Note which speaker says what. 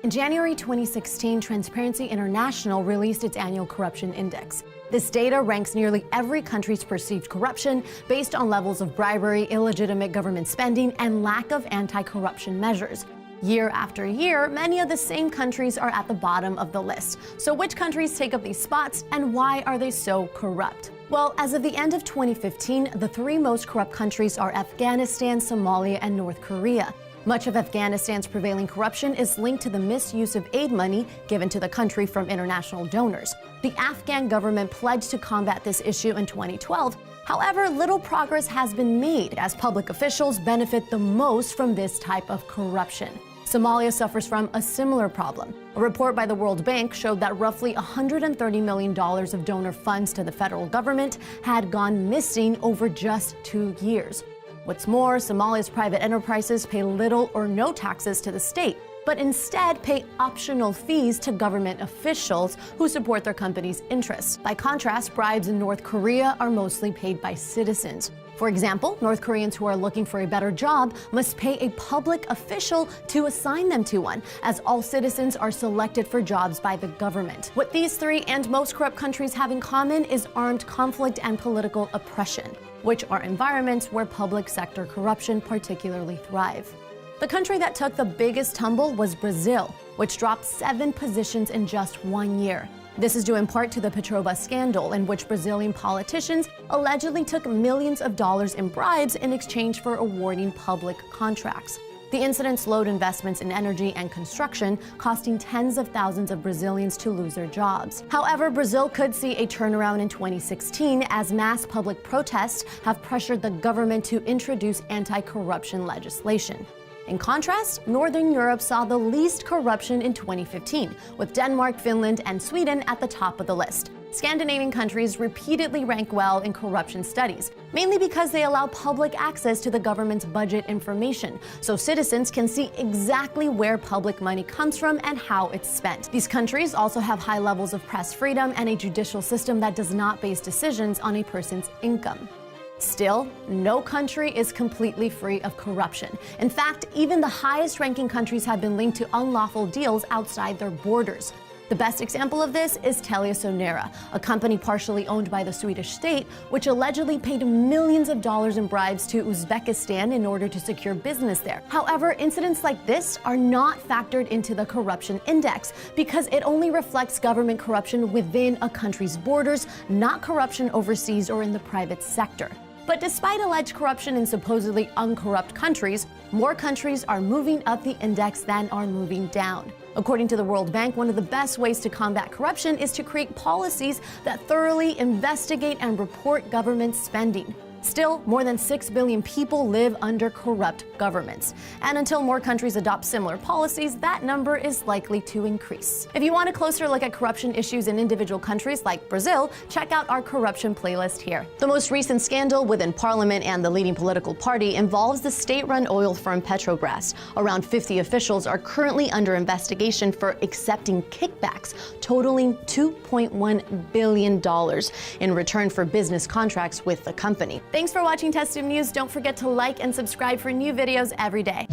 Speaker 1: In January 2016, Transparency International released its annual corruption index. This data ranks nearly every country's perceived corruption based on levels of bribery, illegitimate government spending, and lack of anti-corruption measures. Year after year, many of the same countries are at the bottom of the list. So which countries take up these spots, and why are they so corrupt? Well, as of the end of 2015, the three most corrupt countries are Afghanistan, Somalia, and North Korea. Much of Afghanistan's prevailing corruption is linked to the misuse of aid money given to the country from international donors. The Afghan government pledged to combat this issue in 2012. However, little progress has been made as public officials benefit the most from this type of corruption. Somalia suffers from a similar problem. A report by the World Bank showed that roughly $130 million of donor funds to the federal government had gone missing over just 2 years. What's more, Somalia's private enterprises pay little or no taxes to the state, but instead pay optional fees to government officials who support their company's interests. By contrast, bribes in North Korea are mostly paid by citizens. For example, North Koreans who are looking for a better job must pay a public official to assign them to one, as all citizens are selected for jobs by the government. What these three and most corrupt countries have in common is armed conflict and political oppression, which are environments where public sector corruption particularly thrive. The country that took the biggest tumble was Brazil, which dropped 7 positions in just 1 year. This is due in part to the Petrobras scandal, in which Brazilian politicians allegedly took millions of dollars in bribes in exchange for awarding public contracts. The incident slowed investments in energy and construction, costing tens of thousands of Brazilians to lose their jobs. However, Brazil could see a turnaround in 2016 as mass public protests have pressured the government to introduce anti-corruption legislation. In contrast, Northern Europe saw the least corruption in 2015, with Denmark, Finland, and Sweden at the top of the list. Scandinavian countries repeatedly rank well in corruption studies, mainly because they allow public access to the government's budget information, so citizens can see exactly where public money comes from and how it's spent. These countries also have high levels of press freedom and a judicial system that does not base decisions on a person's income. Still, no country is completely free of corruption. In fact, even the highest-ranking countries have been linked to unlawful deals outside their borders. The best example of this is TeliaSonera, a company partially owned by the Swedish state, which allegedly paid millions of dollars in bribes to Uzbekistan in order to secure business there. However, incidents like this are not factored into the corruption index because it only reflects government corruption within a country's borders, not corruption overseas or in the private sector. But despite alleged corruption in supposedly uncorrupt countries, more countries are moving up the index than are moving down. According to the World Bank, one of the best ways to combat corruption is to create policies that thoroughly investigate and report government spending. Still, more than 6 billion people live under corrupt governments. And until more countries adopt similar policies, that number is likely to increase. If you want a closer look at corruption issues in individual countries like Brazil, check out our corruption playlist here. The most recent scandal within parliament and the leading political party involves the state-run oil firm Petrobras. Around 50 officials are currently under investigation for accepting kickbacks totaling $2.1 billion in return for business contracts with the company. Thanks for watching Test Tube News. Don't forget to like and subscribe for new videos every day.